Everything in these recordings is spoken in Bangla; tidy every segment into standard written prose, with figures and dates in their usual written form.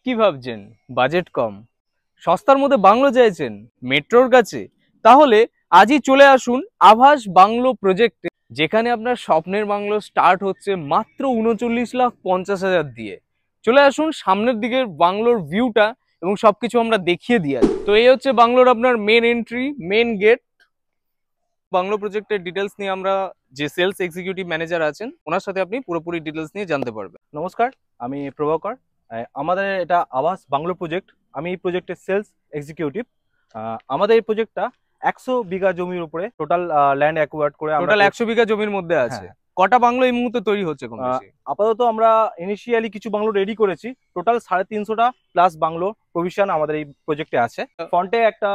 কি ভাবছেন বাজেট কম, সস্তার মধ্যে বাংলো চাইছেন মেট্রোর কাছে? তাহলে আজই চলে আসুন আভাস বাংলো প্রজেক্টে, যেখানে আপনার স্বপ্নের বাংলো স্টার্ট হচ্ছে মাত্র 39,50,000 দিয়ে। চলে আসুন, সামনের দিকের বাংলোর ভিউটা এবং সবকিছু আমরা দেখিয়ে দিই। তো এই হচ্ছে বাংলোর আপনার main entry, main gate. Bungalow প্রজেক্টের ডিটেলস নিয়ে আমরা যে সেলস এক্সিকিউটিভ ম্যানেজার আছেন ওনার সাথে আপনি পুরোপুরি ডিটেলস নিয়ে জানতে পারবেন। নমস্কার, আমি প্রভাকর। আমাদের এটা আবাস বাংলো প্রজেক্ট। আমি এই প্রজেক্টের সেলস এক্সিকিউটিভ। আমাদের এই প্রজেক্টটা 100 বিঘা জমির উপরে টোটাল ল্যান্ড অ্যাকোয়ার্ড করে টোটাল 100 বিঘা জমির মধ্যে আছে। কটা বাংলো এই মুহূর্তে তৈরি হচ্ছে? আপাতত আমরা ইনিশিয়ালি কিছু বাংলো রেডি করেছি। টোটাল 350টা প্লাস বাংলো প্রভিশন আমাদের এই প্রজেক্টে আছে। ফ্রন্টে একটা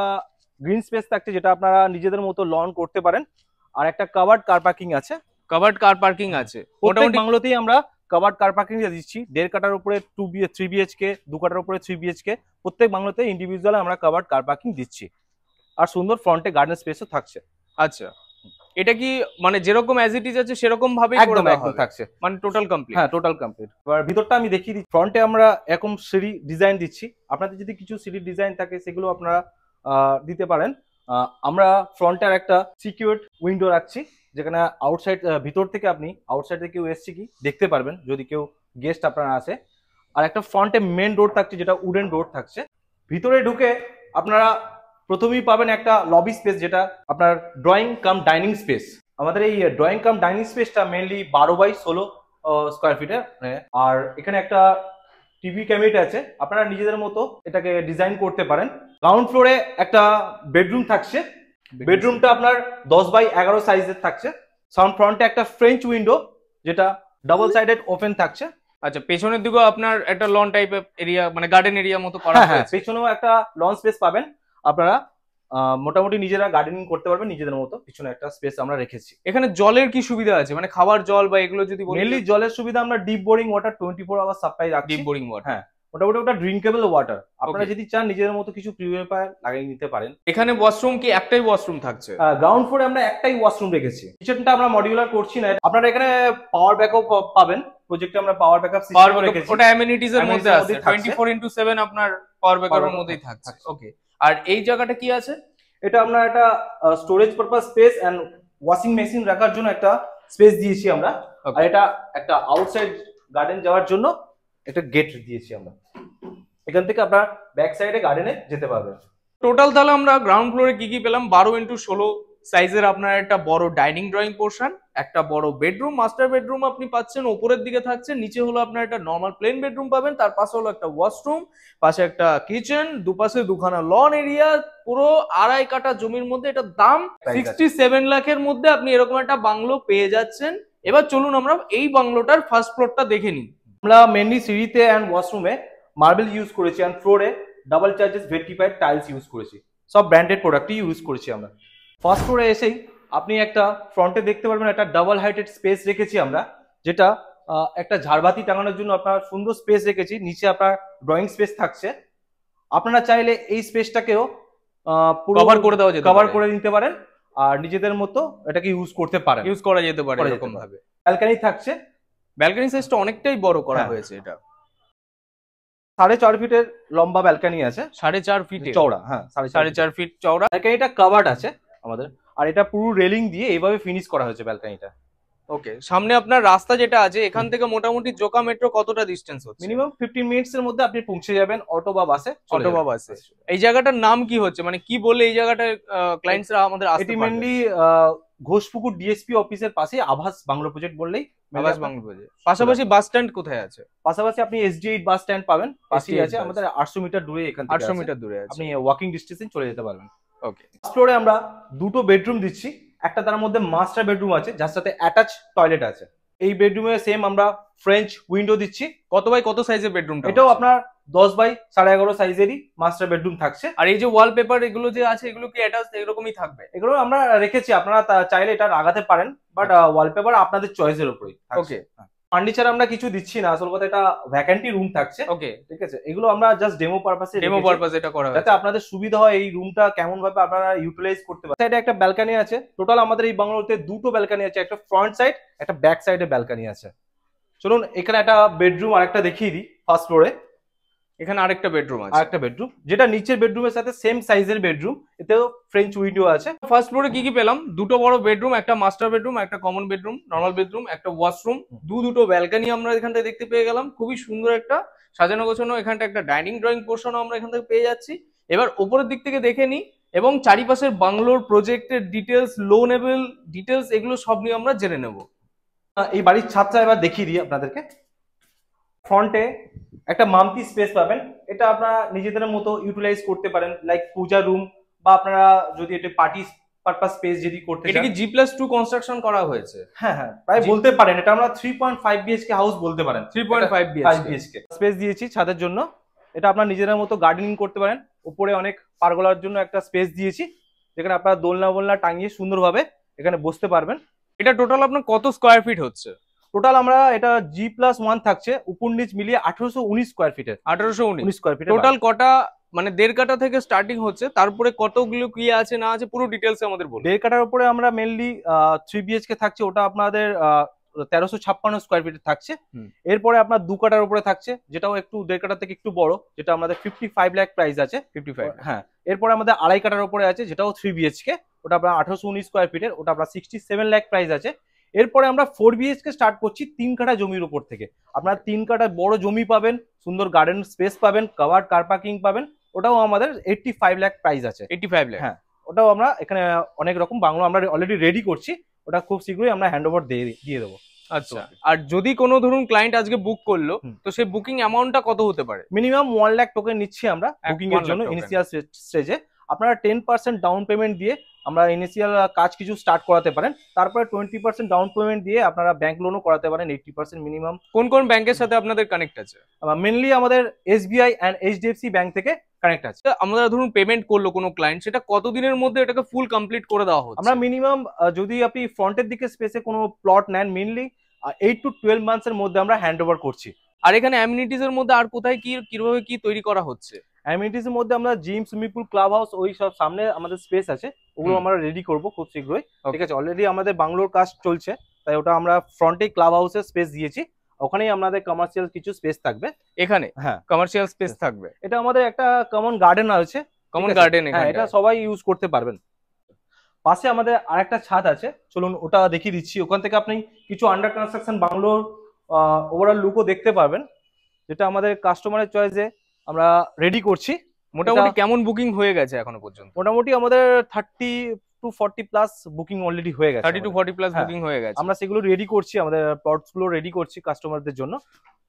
গ্রিন স্পেস থাকছে, যেটা আপনারা নিজেদের মতো লন করতে পারেন। আর একটা কাভার্ড কার পার্কিং আছে। কাভার্ড কার পার্কিং আছে মোটামুটি বাংলোতেই আমরা কাভার্ড কার পার্কিং দিচ্ছি। 1.5 কাঠার উপরে 3 বিএচকে, 2 কাঠার উপরে 3 বিএচকে, প্রত্যেক বাংলোতে ইন্ডিভিজুয়াল আমরা কাভার্ড কার পার্কিং দিচ্ছি। আর সুন্দর ফ্রন্টে গার্ডেন স্পেসও থাকছে। আচ্ছা, এটা কি মানে যেরকম অ্যাজ ইট ইজ আছে সেরকম ভাবে একদম থাকছে, মানে টোটাল কমপ্লিট? হ্যাঁ, টোটাল কমপ্লিট। এবার ভিতরটা আমি দেখিয়ে দিচ্ছি। ফ্রন্টে আমরা এরকম সিঁড়ি ডিজাইন দিচ্ছি। আপনাদের যদি কিছু সিঁড়ি ডিজাইন থাকে সেগুলো আপনারা দিতে পারেন। আমরা ফ্রন্টে আর একটা সিকিউরড উইন্ডো রাখছি, যেখানে আউটসাইড ভিতর থেকে আপনি আউটসাইড থেকে কেউ এসছে কি দেখতে পারবেন যদি কেউ গেস্ট আপনারা আসে। আর একটা ফ্রন্টে মেন ডোর থাকছে, যেটা উডেন ডোর থাকছে। ভিতরে ঢুকে আপনারা প্রথমেই পাবেন একটা লবি স্পেস, যেটা আপনার ড্রয়িং কাম ডাইনিং স্পেস। আমাদের এই ড্রয়িং কাম ডাইনিং স্পেসটা মেনলি 12x16 স্কোয়ার ফিটের। আর এখানে একটা টিভি ক্যাবিনেট আছে, আপনারা নিজেদের মতো এটাকে ডিজাইন করতে পারেন। গ্রাউন্ড ফ্লোরে একটা বেডরুম থাকছে। বেডরুমটা আপনার 10x11 সাইজের থাকছে। সাউন্ড ফ্রন্টে একটা ফ্রেঞ্চ উইন্ডো, যেটা ডাবল সাইডেড ওপেন থাকছে। আচ্ছা, পেছনের দিকেও আপনার একটা লন টাইপের এরিয়া, মানে গার্ডেন এরিয়া মতো করা হয়েছে। হ্যাঁ, পেছনেও একটা লন স্পেস পাবেন আপনারা। মোটামুটি নিজেরা গার্ডেনিং করতে পারবেন নিজেদের মতো। পিছনে একটা স্পেস আমরা রেখেছি। এখানে জলের কি সুবিধা আছে, মানে খাবার জল বা এগুলো যদি বলি? মেইনলি জলের সুবিধা আমরা deep boring water 24 hour supply রাখছি। ডিপ বোরিং ওয়াটার, হ্যাঁ, মোটামুটি ওটা ড্রিঙ্কেবল ওয়াটার। আপনারা যদি চান নিজেদের মতো কিছু পিউরিফায়ার লাগিয়ে নিতে পারেন। এখানে ওয়াশরুম কি একটাই ওয়াশরুম থাকছে? গ্রাউন্ড ফ্লোরে আমরা একটাই ওয়াশরুম রেখেছি। কিচেনটা আমরা মডিউলার করছি না। আপনারা এখানে পাওয়ার ব্যাকআপ পাবেন। প্রজেক্টে আমরা পাওয়ার ব্যাকআপ সিস্টেম রেখেছি। ওটা অ্যামেনিটিজ এর মধ্যে আছে, 24x7 আপনার পাওয়ার ব্যাকআপের মধ্যেই থাকছে। ওকে, আর এই জায়গাটা কি আছে? এটা আমরা একটা storage purpose space and washing machine রাখার জন্য একটা স্পেস দিয়েছি আমরা। আর এটা একটা আউটসাইড গার্ডেন যাওয়ার জন্য একটা গেট দিয়েছি আমরা। এখান থেকে আপনার ব্যাক সাইডে গার্ডেনে যেতে পারবেন। টোটাল তাহলে আমরা গ্রাউন্ড ফ্লোরে কি কি পেলাম? 12x16 সাইজের আপনার একটা বড় ডাইনিং ড্রয়িং পোর্শন, একটা বড় বেডরুম, মাস্টার বেডরুম আপনি পাচ্ছেন, ওপরের দিকে থাকছে। নিচে হলো আপনার একটা নর্মাল প্লেন বেডরুম পাবেন, তার পাশে হলো একটা ওয়াশরুম, পাশে একটা কিচেন, দুপাশে দুখানা লন এরিয়া। পুরো 2.5 কাঠা জমির মধ্যে। এটা দাম 67 লাখের মধ্যে আপনি এরকম একটা বাংলো পেয়ে যাচ্ছেন। এবার চলুন আমরা এই বাংলোটার ফার্স্ট ফ্লোরটা দেখে নিই। আমরা মেনলি সিঁড়িতে এন্ড ওয়াশরুমে মার্বেল ইউজ করেছি, এন্ড ফ্লোরে double charges vitrified tiles use করেছি। সব ব্র্যান্ডেড প্রোডাক্টই ইউজ করেছি আমরা। ফার্স্ট ফ্লোরে এসেই আপনি একটা ফ্রন্টে দেখতে পারবেন একটা ডাবল হাইটেড স্পেস রেখেছি আমরা, যেটা একটা ঝাড়বাতি টাঙানোর জন্য আপনার সুন্দর স্পেস রেখেছি। নিচে আপনার ড্রয়িং স্পেস থাকছে। আপনারা চাইলে এই স্পেসটাকেও কভার করে দেওয়া যেতে পারে, কভার করে নিতে পারেন আর নিজেদের মতো এটাকে ইউজ করতে পারেন, ইউজ করা যেতে পারে এরকম ভাবে। ব্যালকনি থাকছে। ব্যালকনি সাইজটা অনেকটাই বড় করা হয়েছে। এটা 4.5 ফিটের লম্বা ব্যালকনি আছে, 4.5 ফিট চওড়া। হ্যাঁ, 4.5 ফিট চওড়া। ব্যালকনিটা কাভার্ড আছে আমাদের। আর এটা পুরো রেলিং দিয়ে এইভাবে ফিনিশ করা হয়েছে ব্যালকনিটা। ওকে, সামনে আপনার রাস্তা যেটা আছে, এখান থেকে মোটামুটি জোকা মেট্রো কতটা ডিস্টেন্স হচ্ছে? মিনিমাম 15 মিনিটস এর মধ্যে আপনি পৌঁছে যাবেন অটো বা বাসে। অটো বা বাসে। এই জায়গাটার নাম কি হচ্ছে, মানে কি বলে এই জায়গাটা ক্লায়েন্টসরা আমাদের আসতে পারবে? এটি মেইনলি ঘোষপুকুর ডিএসপি অফিসের পাশে আভাস বাংলো প্রজেক্ট বললেই আভাস বাংলো প্রজেক্ট। পাশাপাশি বাস স্ট্যান্ড কোথায় আছে? পাশাপাশি আপনি SG8 বাস স্ট্যান্ড পাবেন, পাশেই আছে। আমাদের 800 মিটার দূরে এখান থেকে 800 মিটার দূরে আছে, আপনি ওয়াকিং ডিস্টেন্সে চলে যেতে পারবেন। ওকে। ফার্স্ট ফ্লোরে আমরা দুটো বেডরুম দিচ্ছি। একটা তার মধ্যে মাস্টার বেডরুম আছে, যার সাথে অ্যাটাচ টয়লেট আছে। এই বেডরুমে সেম আমরা ফ্রেঞ্চ উইন্ডো দিচ্ছি। কত বাই কত সাইজের বেডরুমটা? এটাও আপনার 10x11.5 সাইজেরই মাস্টার বেডরুম থাকছে। আর এই যে ওয়ালপেপার এগুলো যে আছে, এগুলো কি অ্যাটাচ এরকমই থাকবে? এগুলো আমরা রেখেছি, আপনারা চাইলে এটা লাগাতে পারেন, বাট ওয়ালপেপার আপনাদের চয়েসের উপরেই। ওকে। ফার্নিচার আমরা কিছু দিচ্ছি না, আসল কথা এটা ভ্যাকেন্টি রুম থাকছে। ওকে, ঠিক আছে। এগুলো আমরা জাস্ট ডেমো পারপাসে এটা করা হয়, যাতে আপনাদের সুবিধা হয় এই রুমটা কেমন ভাবে আপনারা ইউটিলাইজ করতে পারেন। সাইডে একটা ব্যালকনি আছে। টোটাল আমাদের এই বাংলোতে দুটো ব্যালকনি আছে, একটা ফ্রন্ট সাইড, একটা ব্যাক সাইডে ব্যালকনি আছে। চলুন এখানে একটা বেডরুম আরেকটা দেখিয়ে দিই ফার্স্ট ফ্লোরে। এখানে আরেকটা বেডরুম আছে। আরেকটা বেডরুম, যেটা নিচের বেডরুমের সাথে সেম সাইজের বেডরুম, এতেও ফ্রেঞ্চ উইন্ডো আছে। ফার্স্ট ফ্লোরে কি কি পেলাম? দুটো বড় বেডরুম, একটা মাস্টার বেডরুম, একটা কমন বেডরুম, নর্মাল বেডরুম, একটা ওয়াশরুম, দুটো ব্যালকনি আমরা এখান থেকে দেখতে পেয়ে গেলাম। খুবই সুন্দর একটা সাজানো গোছানো এখানটা একটা ডাইনিং ড্রয়িং পোর্শনও আমরা এখান থেকে পেয়ে যাচ্ছি। এবার উপরের দিক থেকে দেখে নিই এবং চারিপাশের বাংলোর প্রজেক্টের ডিটেলস, লোনেবল ডিটেলস, এগুলো সব নিয়ে আমরা জেনে নেব। এই বাড়ির ছাদটা এবার দেখিয়ে দিই আপনাদেরকে। ফ্রন্টে একটা মাম্পি স্পেস পাবেন, এটা আপনারা নিজেদের মতো ইউটিলাইজ করতে পারেন, লাইক পূজা রুম, বা আপনারা যদি এটা পার্টি পারপাস স্পেস যদি করতে চান। এটা কি G+2 কনস্ট্রাকশন করা হয়েছে? হ্যাঁ হ্যাঁ, প্রায় বলতে পারেন এটা আমরা 3.5 বিএইচকে হাউস বলতে পারেন। 3.5 বিএইচকে স্পেস দিয়েছি ছাদের জন্য, এটা আপনারা নিজেদের মতো গার্ডেনিং করতে পারেন। উপরে অনেক পারগোলার জন্য একটা স্পেস দিয়েছি, যেখানে আপনারা দোলনা বোলনা টাঙিয়ে সুন্দরভাবে এখানে বসতে পারবেন। এটা টোটাল আপনার কত স্কোয়ার ফিট হচ্ছে? টোটাল আমরা এটা G+1 থাকছে, উপর নিচ মিলিয়ে 1819 স্কোয়ার ফিটের। 1819 স্কোয়ার ফিট। টোটাল কটা, মানে 1.5 কাঠা থেকে স্টার্টিং হচ্ছে, তারপরে কতগুলো কি আছে না আছে পুরো ডিটেলস আমাদের বলুন। 1.5 কাঠার উপরে আমরা মেনলি 3 বিএইচকে থাকছে, ওটা আপনাদের 1356 স্কোয়ার ফিটে থাকছে। এরপরে আপনার 2 কাঠার উপরে থাকছে, যেটাও একটু 1.5 কাঠা থেকে একটু বড়, যেটা আমাদের 55 লাখ প্রাইস আছে। 55, হ্যাঁ। এরপরে আমাদের 2.5 কাঠার উপরে আছে, যেটাও 3 বিএইচকে, ওটা আপনার 1819 স্কোয়ার ফিটের, ওটা আপনার 67 লাখ প্রাইস আছে। এরপরে আমরা 4 বিএইচকে স্টার্ট করছি 3 কাঠা জমির উপর থেকে। আপনারা 3 কাঠা বড় জমি পাবেন, সুন্দর গার্ডেন স্পেস পাবেন, কভার্ড কার পার্কিং পাবেন, ওটাও আমাদের 85 লাখ প্রাইস আছে। 85 লাখ, হ্যাঁ। ওটাও আমরা এখানে অনেক রকম বাংলো আমরা অলরেডি রেডি করছি, ওটা খুব শীঘ্রই আমরা হ্যান্ড ওভার দিয়ে দেবো। আচ্ছা, আর যদি কোনো ধরুন ক্লায়েন্ট আজকে বুক করলো, তো সেই বুকিং অ্যামাউন্টটা কত হতে পারে? মিনিমাম 1 লাখ টোকেন নিচ্ছি আমরা বুকিং এর জন্য ইনিশিয়াল স্টেজে। আপনারা 10% ডাউন পেমেন্ট দিয়ে আমরা ইনিশিয়াল কাজ কিছু স্টার্ট করাতে পারেন, তারপরে 20% ডাউন পেমেন্ট দিয়ে আপনারা ব্যাংক লোনও করাতে পারেন 80% মিনিমাম। কোন কোন ব্যাংকের সাথে আপনাদের কানেক্ট আছে? মেনলি আমাদের SBI এন্ড HDFC ব্যাংক থেকে কানেক্ট আছে। আমরা ধরুন পেমেন্ট করলো কোনো ক্লায়েন্ট, সেটা কতদিনের মধ্যে এটাকে ফুল কমপ্লিট করে দেওয়া হচ্ছে? আমরা মিনিমাম যদি আপনি ফ্রন্টের দিকে স্পেসে কোনো প্লট নেন, মেনলি 8 to 12 মান্থস এর মধ্যে আমরা হ্যান্ড ওভার করছি। আর এখানে অ্যামিনিটিজ এর মধ্যে আর কোথায় কি কিভাবে কি তৈরি করা হচ্ছে? অ্যামিনিটিজ এর মধ্যে আমরা gym, swimming pool, club house, ওই সব সামনে আমাদের স্পেস আছে, ওগুলো আমরা রেডি করব খুব শীঘ্রই। ঠিক আছে, অলরেডি আমাদের বাংলোর কাজ চলছে, তাই ওটা আমরা ফ্রন্টে ক্লাব হাউসের স্পেস দিয়েছি, ওখানেই আমাদের কমার্শিয়াল কিছু স্পেস থাকবে। এখানে হ্যাঁ, কমার্শিয়াল স্পেস থাকবে। এটা আমাদের একটা কমন গার্ডেন আছে, কমন গার্ডেন। হ্যাঁ, এটা সবাই ইউজ করতে পারবেন। পাশে আমাদের আরেকটা ছাদ আছে, চলুন ওটা দেখিয়ে দিচ্ছি। ওখান থেকে আপনি কিছু আন্ডার কনস্ট্রাকশন বাংলোর ওভারঅল লুকও দেখতে পারবেন, যেটা আমাদের কাস্টমারের চয়েসে আমরা রেডি করছি। মোটামুটি কেমন বুকিং হয়ে গেছে এখনো পর্যন্ত? মোটামুটি আমাদের 30 to 40 প্লাস বুকিং অলরেডি হয়ে গেছে। 30 to 40 প্লাস বুকিং হয়ে গেছে। আমরা সেগুলো রেডি করছি, আমাদের প্লটস গুলো রেডি করছি কাস্টমারদের জন্য।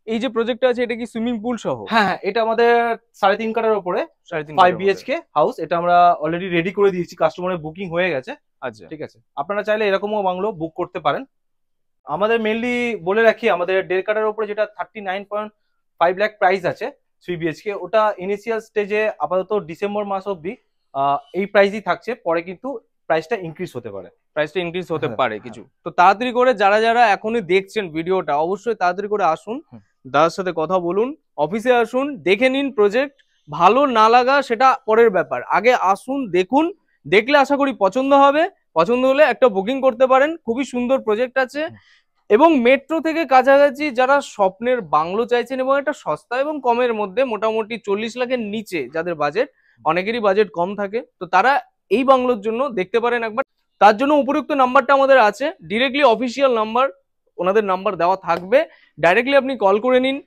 এই যে প্রজেক্টটা আছে, এটা কি সুইমিং পুল সহ? হ্যাঁ, এটা আমাদের 3.5 কাঠার উপরে 5 বিএইচকে হাউস, এটা আমরা অলরেডি রেডি করে দিয়েছি, কাস্টমারের বুকিং হয়ে গেছে। আচ্ছা, ঠিক আছে, আপনারা চাইলে এরকমও বাংলো বুক করতে পারেন। আমাদের মেনলি বলে রাখি, আমাদের 1.5 কাঠার উপরে যেটা 39.5 লাখ প্রাইস আছে 3 বিএইচকে, ওটা ইনিশিয়াল স্টেজে আপাতত ডিসেম্বর মাস অবধি এই প্রাইসই থাকছে, পরে কিন্তু প্রাইসটা ইনক্রিজ হতে পারে। প্রাইসটা ইনক্রিজ হতে পারে কিছু। তো তাড়াতাড়ি করে যারা যারা এখনই দেখছেন ভিডিওটা, অবশ্যই তাড়াতাড়ি করে আসুন, দাদার সাথে কথা বলুন, অফিসে আসুন, দেখে নিন প্রজেক্ট। ভালো না লাগা সেটা পরের ব্যাপার, আগে আসুন, দেখুন, দেখলে আশা করি পছন্দ হবে। পছন্দ হলে একটা বুকিং করতে পারেন। খুবই সুন্দর প্রজেক্ট আছে এবং মেট্রো থেকে কাছাকাছি যারা স্বপ্নের বাংলো চাইছেন এবং একটা সস্তা এবং কমের মধ্যে, মোটামুটি 40 লাখের নিচে যাদের বাজেট, অনেকেরই বাজেট কম থাকে, তো তারা এই বাংলোর জন্য দেখতে পারেন একবার। তার জন্য উপযুক্ত নাম্বারটা আমাদের আছে, ডিরেক্টলি অফিসিয়াল নাম্বার, ওনাদের নাম্বার দেওয়া থাকবে, ডাইরেক্টলি আপনি কল করে নিন।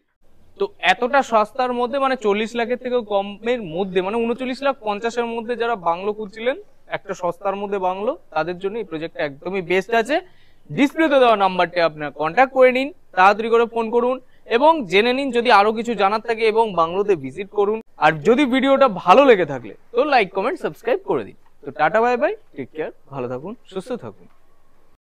তো এতটা সস্তার মধ্যে, মানে 40 লাখের থেকেও কমের মধ্যে, মানে 39,50,000-এর মধ্যে যারা বাংলো খুঁজছিলেন, একটা সস্তার মধ্যে বাংলো, তাদের জন্য এই প্রজেক্টটা একদমই বেস্ট আছে। ডিসপ্লেতে দেওয়া নাম্বারটা আপনারা কন্ট্যাক্ট করে নিন, তাড়াতাড়ি করে ফোন করুন এবং জেনে নিন যদি আরো কিছু জানার থাকে, এবং বাংলোতে ভিজিট করুন। আর যদি ভিডিওটা ভালো লেগে থাকলে তো লাইক, কমেন্ট, সাবস্ক্রাইব করে দিন। তো tata, bye bye, take care, ভালো থাকুন, সুস্থ থাকুন।